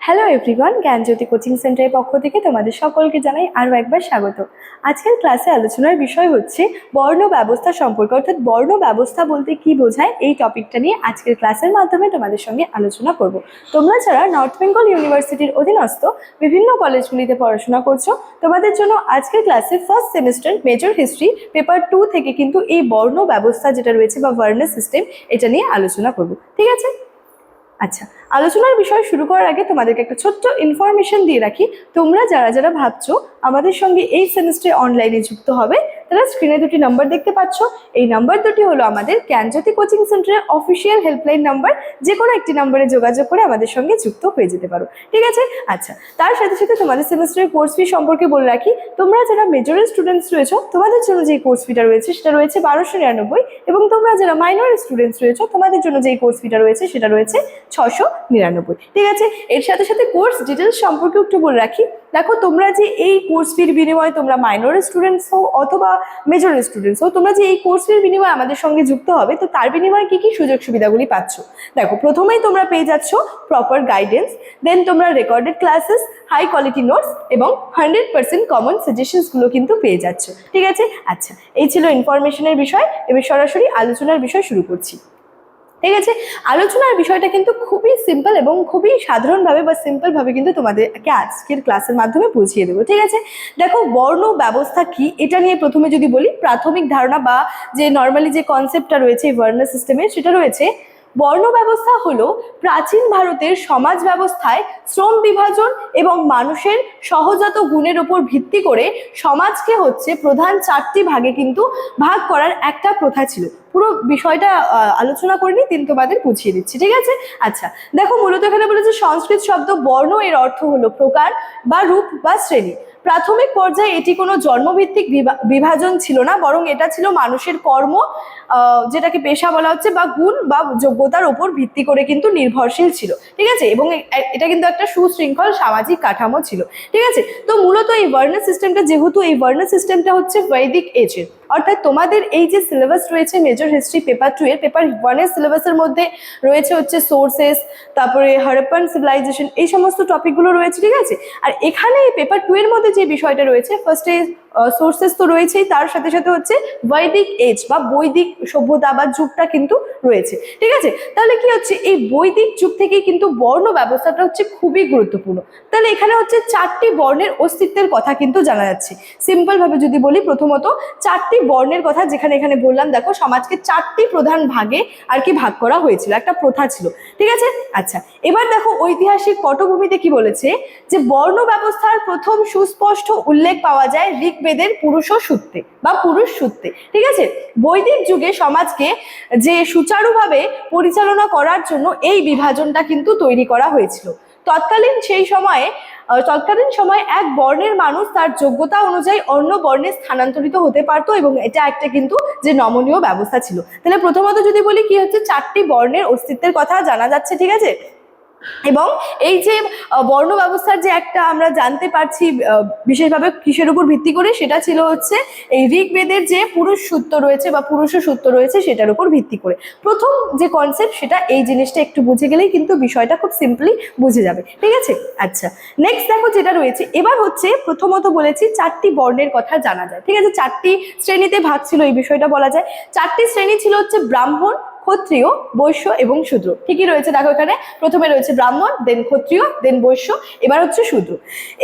Hello everyone, জ্ঞানজ্যোতি coaching সেন্টারের পক্ষ থেকে তোমাদের সকলকে জানাই আরও একবার স্বাগত। আজকের ক্লাসে আলোচনার বিষয় হচ্ছে বর্ণ ব্যবস্থা সম্পর্কে, অর্থাৎ বর্ণ ব্যবস্থা বলতে কি বোঝায় এই টপিকটা নিয়ে আজকের ক্লাসের মাধ্যমে তোমাদের সঙ্গে আলোচনা করব। তোমরা যারা নর্থ বেঙ্গল ইউনিভার্সিটির অধীনস্থ বিভিন্ন কলেজগুলিতে পড়াশোনা করছো, তোমাদের জন্য আজকের ক্লাসে first semester major history paper 2 থেকে কিন্তু এই বর্ণ ব্যবস্থা যেটা রয়েছে বা ভার্ন সিস্টেম, এটা নিয়ে আলোচনা করব। ঠিক আছে? আচ্ছা, আলোচনার বিষয় শুরু করার আগে তোমাদেরকে একটা ছোট্ট ইনফরমেশন দিয়ে রাখি। তোমরা যারা যারা ভাবছো আমাদের সঙ্গে এই সেমিস্টারে অনলাইনে যুক্ত হবে, তারা স্ক্রিনে দুটি নাম্বার দেখতে পাচ্ছ। এই নাম্বার দুটি হলো আমাদের জ্ঞানজ্যোতি কোচিং সেন্টারের অফিসিয়াল হেল্পলাইন নাম্বার। যে কোনো একটি নাম্বারে যোগাযোগ করে আমাদের সঙ্গে যুক্ত হয়ে যেতে পারো। ঠিক আছে? আচ্ছা, তার সাথে সাথে তোমাদের সেমিস্টারের কোর্স ফি সম্পর্কে বলে রাখি। তোমরা যারা মেজরের স্টুডেন্টস রয়েছো, তোমাদের জন্য যে কোর্স ফিটা রয়েছে সেটা রয়েছে 1299, এবং তোমরা যারা মাইনর স্টুডেন্টস রয়েছো, তোমাদের জন্য যে কোর্স ফিটা রয়েছে সেটা রয়েছে 699। ঠিক আছে? এর সাথে সাথে কোর্স ডিটেলস সম্পর্কে একটু বলে রাখি। দেখো, তোমরা যে এই কোর্স ফির বিনিময়ে তোমরা মাইনর স্টুডেন্টস হও অথবা মেজর স্টুডেন্টস হও, তোমরা যে এই কোর্স ফির বিনিময়ে আমাদের সঙ্গে যুক্ত হবে, তো তার বিনিময়ে কি কি সুযোগ সুবিধাগুলি পাচ্ছ। দেখো, প্রথমেই তোমরা পেয়ে যাচ্ছ প্রপার গাইডেন্স, দেন তোমরা recorded classes, high quality notes এবং 100% কমন সাজেশনসগুলো কিন্তু পেয়ে যাচ্ছ। ঠিক আছে? আচ্ছা, এই ছিল ইনফরমেশনের বিষয়। এবার সরাসরি আলোচনার বিষয় শুরু করছি। ঠিক আছে? আলোচনার বিষয়টা কিন্তু খুবই সিম্পল এবং খুবই সাধারণভাবে বা সিম্পলভাবে কিন্তু তোমাদেরকে আজকের ক্লাসের মাধ্যমে বুঝিয়ে দেবো। ঠিক আছে? দেখো, বর্ণ ব্যবস্থা কি এটা নিয়ে প্রথমে যদি বলি, প্রাথমিক ধারণা বা যে নর্মালি যে কনসেপ্টটা রয়েছে এই বর্ণ সিস্টেমের, সেটা রয়েছে বর্ণ ব্যবস্থা হলো প্রাচীন ভারতের সমাজ ব্যবস্থায় শ্রম বিভাজন এবং মানুষের সহজাত গুণের উপর ভিত্তি করে সমাজকে হচ্ছে প্রধান 4টি ভাগে কিন্তু ভাগ করার একটা প্রথা ছিল। পুরো বিষয়টা আলোচনা করিনি, তোমাদের বুঝিয়ে দিচ্ছি। ঠিক আছে? আচ্ছা, দেখো, মূলত এখানে বলেছে সংস্কৃত শব্দ বর্ণ, এর অর্থ হলো প্রকার বা রূপ বা শ্রেণী। প্রাথমিক পর্যায়ে এটি কোনো জন্মভিত্তিক বিভাজন ছিল না, বরং এটা ছিল মানুষের কর্ম, যেটাকে পেশা বলা হচ্ছে, বা গুণ বা যোগ্যতার উপর ভিত্তি করে কিন্তু নির্ভরশীল ছিল। ঠিক আছে? এবং এটা কিন্তু একটা সুশৃঙ্খল সামাজিক কাঠামো ছিল। ঠিক আছে? তো মূলত এই বর্ণ সিস্টেমটা, যেহেতু এই বর্ণ সিস্টেমটা হচ্ছে বৈদিক এজের, অর্থাৎ তোমাদের এই যে সিলেবাস রয়েছে মেজর হিস্ট্রি পেপার 2 এর, পেপার 1 এর সিলেবাসের মধ্যে রয়েছে হচ্ছে সোর্সেস, তারপরে হরপ্পান সিভিলাইজেশন, এই সমস্ত টপিকগুলো রয়েছে। ঠিক আছে? আর এখানে পেপার 2 এর মধ্যে যে বিষয়টা রয়েছে, ফার্স্টে সোর্সেস তো রয়েছেই, তার সাথে সাথে হচ্ছে বৈদিক এজ বা বৈদিক সভ্যতা বা যুগটা কিন্তু রয়েছে। ঠিক আছে? তাহলে কি হচ্ছে, এই বৈদিক যুগ থেকেই কিন্তু বর্ণ ব্যবস্থাটা হচ্ছে খুবই গুরুত্বপূর্ণ। তাহলে এখানে হচ্ছে 4টি বর্ণের অস্তিত্বের কথা কিন্তু জানা যাচ্ছে। সিম্পল ভাবে যদি বলি, প্রথমত 4টি বর্ণের কথা, যেখানে এখানে বললাম, দেখো, সমাজকে 4টি প্রধান ভাগে আর কি ভাগ করা হয়েছিল, একটা প্রথা ছিল। ঠিক আছে? আচ্ছা, এবার দেখো ঐতিহাসিক পটভূমিতে কি বলেছে, যে বর্ণ ব্যবস্থার প্রথম সুস্পষ্ট উল্লেখ পাওয়া যায় ঋগ্বেদের পুরুষ সূত্রে বা পুরুষ সূত্রে। ঠিক আছে? বৈদিক যুগে সমাজকে যে সুচারুভাবে পরিচালনা করার জন্য এই বিভাজনটা কিন্তু তৈরি করা হয়েছিল। তৎকালীন সময়ে এক বর্ণের মানুষ তার যোগ্যতা অনুযায়ী অন্য বর্ণে স্থানান্তরিত হতে পারতো, এবং এটা একটা কিন্তু যে নমনীয় ব্যবস্থা ছিল। তাহলে প্রথমত যদি বলি, কি হচ্ছে, 4টি বর্ণের অস্তিত্বের কথা জানা যাচ্ছে। ঠিক আছে? এবং এই যে বর্ণ ব্যবস্থার যে একটা আমরা জানতে পারছি বিশেষভাবে কিসের উপর ভিত্তি করে, সেটা ছিল হচ্ছে এই ঋগ্বেদের যে পুরুষ সূত্র রয়েছে বা পুরুষ সূত্র রয়েছে, সেটার উপর ভিত্তি করে প্রথম যে কনসেপ্ট, সেটা এই জিনিসটা একটু বুঝে গেলেই কিন্তু বিষয়টা খুব সিম্পলি বুঝে যাবে। ঠিক আছে? আচ্ছা, নেক্সট দেখো যেটা রয়েছে, এবার হচ্ছে প্রথমত বলেছি 4টি বর্ণের কথা জানা যায়। ঠিক আছে? 4টি শ্রেণীতে ভাগ ছিল, এই বিষয়টা বলা যায়। 4টি শ্রেণী ছিল হচ্ছে ব্রাহ্মণ, ক্ষত্রিয়, বৈশ্য এবং শূদ্র। ঠিকই রয়েছে। দেখো, এখানে প্রথমে রয়েছে ব্রাহ্মণ, দেন ক্ষত্রিয়, দেন বৈশ্য, এবার হচ্ছে শূদ্র।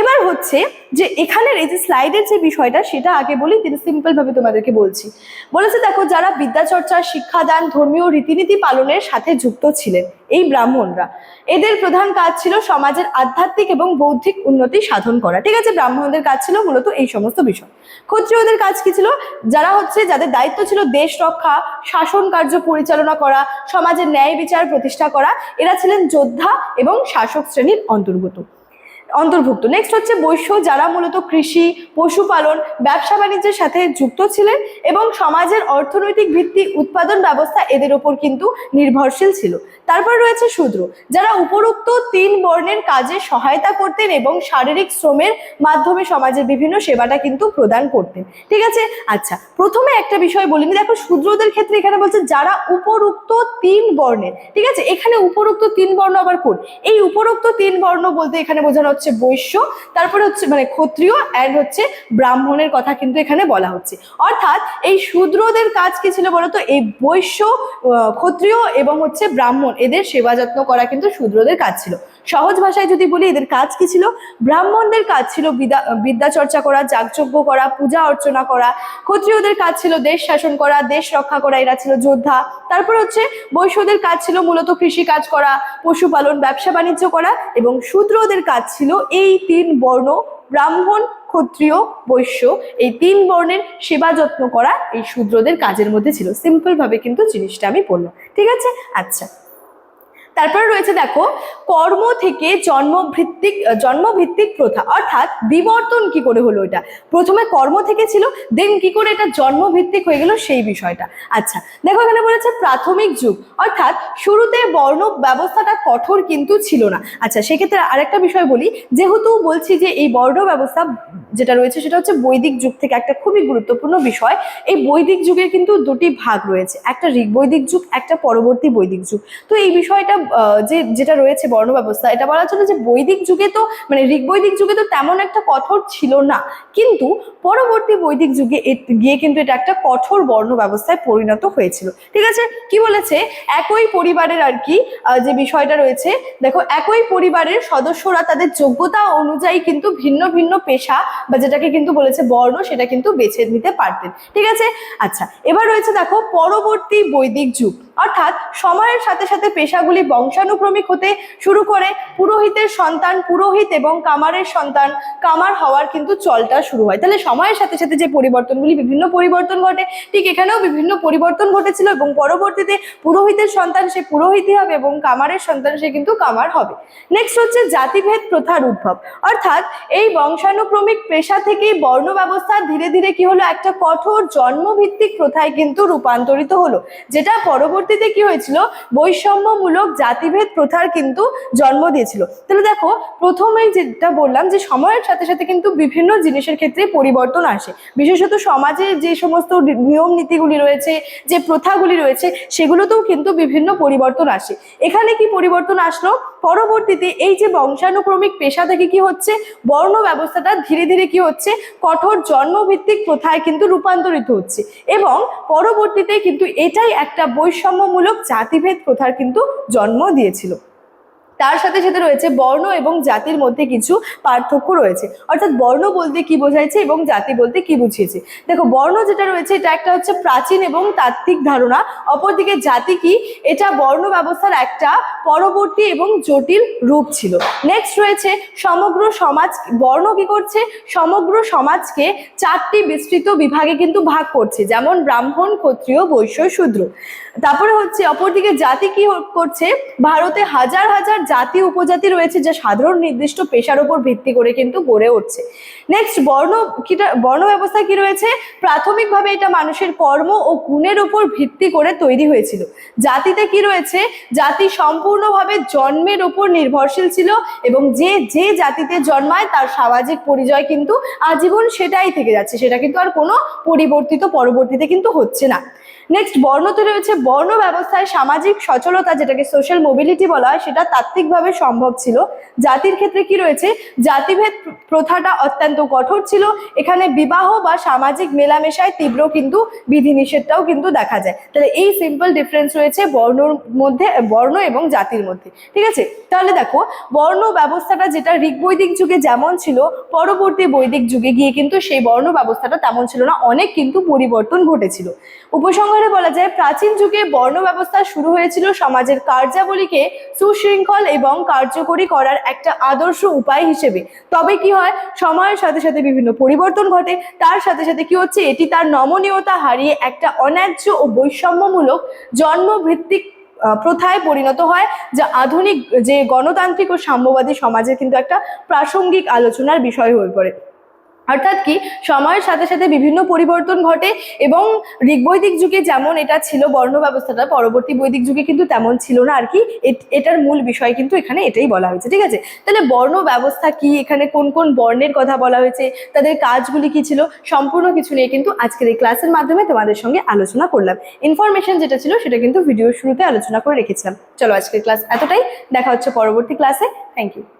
এবার হচ্ছে যে এখানের এই যে স্লাইডের যে বিষয়টা, সেটা আগে বলি, তিনি সিম্পল ভাবে তোমাদেরকে বলছি। বলেছে, দেখো, যারা বিদ্যাচর্চা, শিক্ষাদান, ধর্মীয় রীতিনীতি পালনের সাথে যুক্ত ছিলেন, এই ব্রাহ্মণরা, এদের প্রধান কাজ ছিল সমাজের আধ্যাত্মিক এবং বৌদ্ধিক উন্নতি সাধন করা। ঠিক আছে? ব্রাহ্মণদের কাজ ছিল মূলত এই সমস্ত বিষয়। ক্ষত্রিয়দের কাজ কি ছিল? যাদের দায়িত্ব ছিল দেশ রক্ষা, শাসন কার্য পরিচালনা করা, সমাজের ন্যায় বিচার প্রতিষ্ঠা করা, এরা ছিলেন যোদ্ধা এবং শাসক শ্রেণীর অন্তর্গত। অন্তর্ভুক্ত। নেক্সট হচ্ছে বৈশ্য, যারা মূলত কৃষি, পশুপালন, ব্যবসা বাণিজ্যের সাথে যুক্ত ছিলেন এবং সমাজের অর্থনৈতিক ভিত্তি, উৎপাদন ব্যবস্থা এদের ওপর কিন্তু নির্ভরশীল ছিল। তারপর রয়েছে শূদ্র, যারা উপরোক্ত 3 বর্ণের কাজে সহায়তা করতেন এবং শারীরিক শ্রমের মাধ্যমে সমাজের বিভিন্ন সেবাটা কিন্তু প্রদান করতেন। ঠিক আছে, আচ্ছা প্রথমে একটা বিষয় বলিনি, দেখো শূদ্রদের ক্ষেত্রে এখানে বলছে যারা উপরোক্ত 3 বর্ণের। ঠিক আছে, এখানে উপরোক্ত 3 বর্ণ আবার কোন? এই উপরোক্ত 3 বর্ণ বলতে এখানে বোঝানো হচ্ছে বৈশ্য, তারপরে হচ্ছে মানে ক্ষত্রিয় এন্ড হচ্ছে ব্রাহ্মণের কথা কিন্তু এখানে বলা হচ্ছে। অর্থাৎ এই শূদ্রদের কাজ কি ছিল বলতো? এই বৈশ্য, ক্ষত্রিয় এবং হচ্ছে ব্রাহ্মণ এদের সেবা যত্ন করা কিন্তু শূদ্রদের কাজ ছিল। সহজ ভাষায় যদি বলি এদের কাজ কি ছিল? ব্রাহ্মণদের কাজ ছিল বিদ্যা চর্চা করা, যাগযজ্ঞ করা, পূজা অর্চনা করা। ক্ষত্রিয়দের কাজ ছিল দেশ শাসন করা, দেশ রক্ষা করা, এরা ছিল যোদ্ধা। তারপর হচ্ছে বৈশ্যদের কাজ ছিল মূলত কৃষি কাজ করা, পশুপালন, ব্যবসা বাণিজ্য করা। এবং শূদ্রদের কাজ ছিল এই 3 বর্ণ, ব্রাহ্মণ, ক্ষত্রিয়, বৈশ্য, এই 3 বর্ণের সেবা যত্ন করা এই শূদ্রদের কাজের মধ্যে ছিল। সিম্পল ভাবে কিন্তু জিনিসটা আমি বললাম। ঠিক আছে, আচ্ছা তারপরে রয়েছে দেখো কর্ম থেকে জন্মভিত্তিক প্রথা, অর্থাৎ বিবর্তন কি করে হলো? এটা প্রথমে কর্ম থেকে ছিল, দেন কি করে এটা জন্মভিত্তিক হয়ে গেল সেই বিষয়টা। আচ্ছা দেখো এখানে বলেছে প্রাথমিক যুগ, অর্থাৎ শুরুতে বর্ণ ব্যবস্থাটা কঠোর কিন্তু ছিল না। আচ্ছা সেক্ষেত্রে আরেকটা বিষয় বলি, যেহেতু বলছি যে এই বর্ণ ব্যবস্থা যেটা রয়েছে সেটা হচ্ছে বৈদিক যুগ থেকে, একটা খুবই গুরুত্বপূর্ণ বিষয়। এই বৈদিক যুগের কিন্তু 2টি ভাগ রয়েছে, একটা ঋগ বৈদিক যুগ, একটা পরবর্তী বৈদিক যুগ। তো এই বিষয়টা যেটা রয়েছে বর্ণ ব্যবস্থা, এটা বলা চলে যে বৈদিক যুগে তো মানে ঋগ বৈদিক যুগে তো তেমন একটা কঠোর ছিল না, কিন্তু পরবর্তী বৈদিক যুগে গিয়ে কিন্তু এটা একটা কঠোর বর্ণ ব্যবস্থায় পরিণত হয়েছিল। ঠিক আছে, কি বলেছে? একই পরিবারের আর কি যে বিষয়টা রয়েছে, দেখো একই পরিবারের সদস্যরা তাদের যোগ্যতা অনুযায়ী কিন্তু ভিন্ন ভিন্ন পেশা বা যেটাকে কিন্তু বলেছে বর্ণ, সেটা কিন্তু বেছে নিতে পারতেন। ঠিক আছে, আচ্ছা এবার রয়েছে দেখো পরবর্তী বৈদিক যুগ, অর্থাৎ সময়ের সাথে সাথে পেশাগুলি বংশানুক্রমিক হতে শুরু করে। পুরোহিতের সন্তান পুরোহিত এবং কামারের সন্তান কামার হওয়ার কিন্তু চলটা শুরু হয়। তাহলে সময়ের সাথে সাথে যে পরিবর্তনগুলি, বিভিন্ন পরিবর্তন ঘটে, ঠিক এখানেও বিভিন্ন পরিবর্তন ঘটেছিল এবং পরবর্তীতে পুরোহিতের সন্তান সে পুরোহিতই হবে এবং কামারের সন্তান সে কিন্তু কামার হবে। নেক্সট হচ্ছে জাতিভেদ প্রথার উদ্ভব, অর্থাৎ এই বংশানুক্রমিক পেশা থেকেই বর্ণ ব্যবস্থা ধীরে ধীরে কি হলো? একটা কঠোর জন্মভিত্তিক প্রথায় কিন্তু রূপান্তরিত হলো, যেটা পরবর্তীতে কি হয়েছিল? বৈষম্যমূলক জাতিভেদ প্রথার কিন্তু জন্ম দিয়েছিল। তাহলে দেখো প্রথমেই যেটা বললাম যে সময়ের সাথে সাথে কিন্তু বিভিন্ন জিনিসের ক্ষেত্রে পরিবর্তন আসে, বিশেষত সমাজের যে সমস্ত নিয়ম নীতিগুলি রয়েছে, যে প্রথাগুলি রয়েছে, সেগুলোতেও কিন্তু বিভিন্ন পরিবর্তন আসে। এখানে কি পরিবর্তন আসলো? পরবর্তীতে এই যে বংশানুক্রমিক পেশা থেকে কি হচ্ছে? বর্ণ ব্যবস্থাটা ধীরে ধীরে কি হচ্ছে? কঠোর জন্মভিত্তিক প্রথায় কিন্তু রূপান্তরিত হচ্ছে এবং পরবর্তীতে কিন্তু এটাই একটা বৈষম্যমূলক জাতিভেদ প্রথার কিন্তু জন্ম দিয়েছিল। তার সাথে সাথে রয়েছে বর্ণ এবং জাতির মধ্যে কিছু পার্থক্য রয়েছে, অর্থাৎ বর্ণ বলতে কি বোঝাইছে এবং জাতি বলতে কি বুঝিয়েছে। দেখো বর্ণ যেটা রয়েছে এটা একটা হচ্ছে প্রাচীন এবং তাত্ত্বিক ধারণা, অপরদিকে জাতি কি? এটা বর্ণ ব্যবস্থার একটা পরবর্তী এবং জটিল রূপ ছিল। নেক্সট রয়েছে সমগ্র সমাজ। বর্ণ কি করছে? সমগ্র সমাজকে 4টি বিস্তৃত বিভাগে কিন্তু ভাগ করছে, যেমন ব্রাহ্মণ, ক্ষত্রিয়, বৈশ্য, শূদ্র। তারপরে হচ্ছে অপরদিকে জাতি কি করছে? ভারতে হাজার হাজার জাতি উপজাতি রয়েছে যা সাধারণ নির্দিষ্ট পেশার উপর ভিত্তি করে কিন্তু গড়ে উঠছে। নেক্সট বর্ণ ব্যবস্থা কি রয়েছে? প্রাথমিকভাবে এটা মানুষের কর্ম ও গুণের উপর ভিত্তি করে তৈরি হয়েছিল। জাতিতে কি রয়েছে? জাতি সম্পূর্ণভাবে জন্মের উপর নির্ভরশীল ছিল এবং যে যে জাতিতে জন্মায় তার সামাজিক পরিচয় কিন্তু আজীবন সেটাই থেকে যাচ্ছে, সেটা কিন্তু আর কোনো পরবর্তীতে কিন্তু হচ্ছে না। নেক্সট বর্ণতে রয়েছে বর্ণ ব্যবস্থায় সামাজিক সচলতা, যেটাকে সোশ্যাল মোবিলিটি বলা হয়, সেটা তাত্ত্বিকভাবে সম্ভব ছিল। জাতির ক্ষেত্রে কি রয়েছে? জাতিভেদ প্রথাটা অত্যন্ত কঠোর ছিল, এখানে বিবাহ বা সামাজিক মেলামেশায় তীব্র কিন্তু বিধিনিষেধটাও কিন্তু দেখা যায়। তাহলে এই সিম্পল ডিফারেন্স রয়েছে বর্ণ এবং জাতির মধ্যে। ঠিক আছে, তাহলে দেখো বর্ণ ব্যবস্থাটা যেটা ঋগ বৈদিক যুগে যেমন ছিল, পরবর্তী বৈদিক যুগে গিয়ে কিন্তু সেই বর্ণ ব্যবস্থাটা তেমন ছিল না, অনেক কিন্তু পরিবর্তন ঘটেছিল। উপসংহারে বলা যায় প্রাচীন যুগে বর্ণ ব্যবস্থা শুরু হয়েছিল সমাজের কার্যাবলীকে সুশৃঙ্খল এবং কার্যকরী করার একটা আদর্শ উপায় হিসেবে। তবে কি হয়? সময়ের সাথে সাথে বিভিন্ন পরিবর্তন ঘটে, তার সাথে সাথে কি হচ্ছে? এটি তার নমনীয়তা হারিয়ে একটা অন্যায্য ও বৈষম্যমূলক জন্মভিত্তিক প্রথায় পরিণত হয়, যা আধুনিক যে গণতান্ত্রিক ও সাম্যবাদী সমাজের কিন্তু একটা প্রাসঙ্গিক আলোচনার বিষয় হয়ে পড়ে। অর্থাৎ কি, সময়ের সাথে সাথে বিভিন্ন পরিবর্তন ঘটে এবং ঋগ্বৈদিক যুগে যেমন এটা ছিল বর্ণ ব্যবস্থাটা, পরবর্তী বৈদিক যুগে কিন্তু তেমন ছিল না আর কি। এটার মূল বিষয় কিন্তু এখানে এটাই বলা হয়েছে, ঠিক আছে। তাহলে বর্ণ ব্যবস্থা কি, এখানে কোন কোন বর্ণের কথা বলা হয়েছে, তাদের কাজগুলি কি ছিল, সম্পূর্ণ কিছু নিয়ে কিন্তু আজকের এই ক্লাসের মাধ্যমে তোমাদের সঙ্গে আলোচনা করলাম। ইনফরমেশন যেটা ছিল সেটা কিন্তু ভিডিওর শুরুতে আলোচনা করে রেখেছিলাম। চলো আজকের ক্লাস এতটাই, দেখা হচ্ছে পরবর্তী ক্লাসে। Thank you.